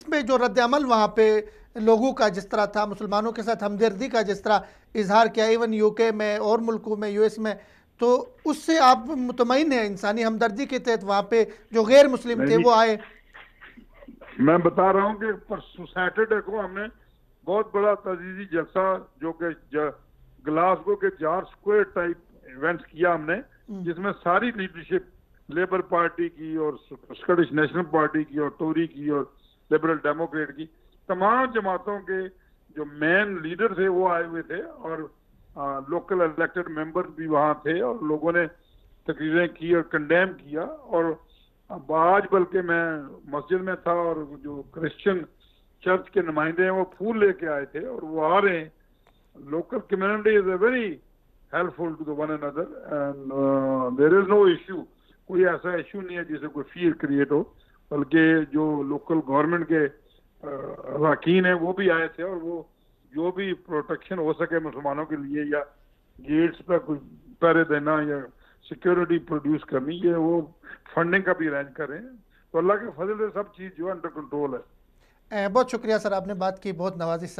میں جو رد عمل وہاں پہ لوگوں کا جس طرح تھا، مسلمانوں کے ساتھ ہمدردی کا جس طرح اظہار کیا، ایون یو کے میں اور ملکوں میں، یو ایس میں، تو اس سے آپ مطمئن ہیں انسانی ہمدردی کے تحت وہاں پہ جو غیر مسلم نہیں تھے وہ آئے؟ میں بتا رہا ہوں کہ سیٹرڈے کو ہم نے بہت بڑا تعزیزی جلسہ جو کہ گلاسگو کے جارج اسکوائر ٹائپ ایونٹس کیا ہم نے، جس میں ساری لیڈرشپ لیبر پارٹی کی اور اسکاٹش نیشنل پارٹی کی اور ٹوری کی اور لبرل ڈیموکریٹ کی، تمام جماعتوں کے جو مین لیڈر تھے وہ آئے ہوئے تھے، اور لوکل الیکٹڈ ممبر بھی وہاں تھے، اور لوگوں نے تقریریں کی اور کنڈیم کیا. اور اب آج بلکہ میں مسجد میں تھا اور جو کرسچن چرچ کے نمائندے ہیں وہ پھول لے کے آئے تھے، اور وہ آ رہے ہیں. Local community is a very helpful to one اندر، and there is no issue. کوئی ایسا ایشو نہیں ہے جسے کوئی فیئر کریٹ ہو، بلکہ جو لوکل گورنمنٹ کے اراکین ہیں وہ بھی آئے تھے، اور وہ جو بھی پروٹیکشن ہو سکے مسلمانوں کے لیے، یا گیٹس پہ کچھ پہرے دینا یا سیکیورٹی پروڈیوس کرنی، یہ وہ فنڈنگ کا بھی ارینج کر رہے ہیں. تو اللہ کے فضل سے سب چیز جو ہے انڈر کنٹرول ہے. بہت شکریہ سر، آپ نے بات کی، بہت نوازش.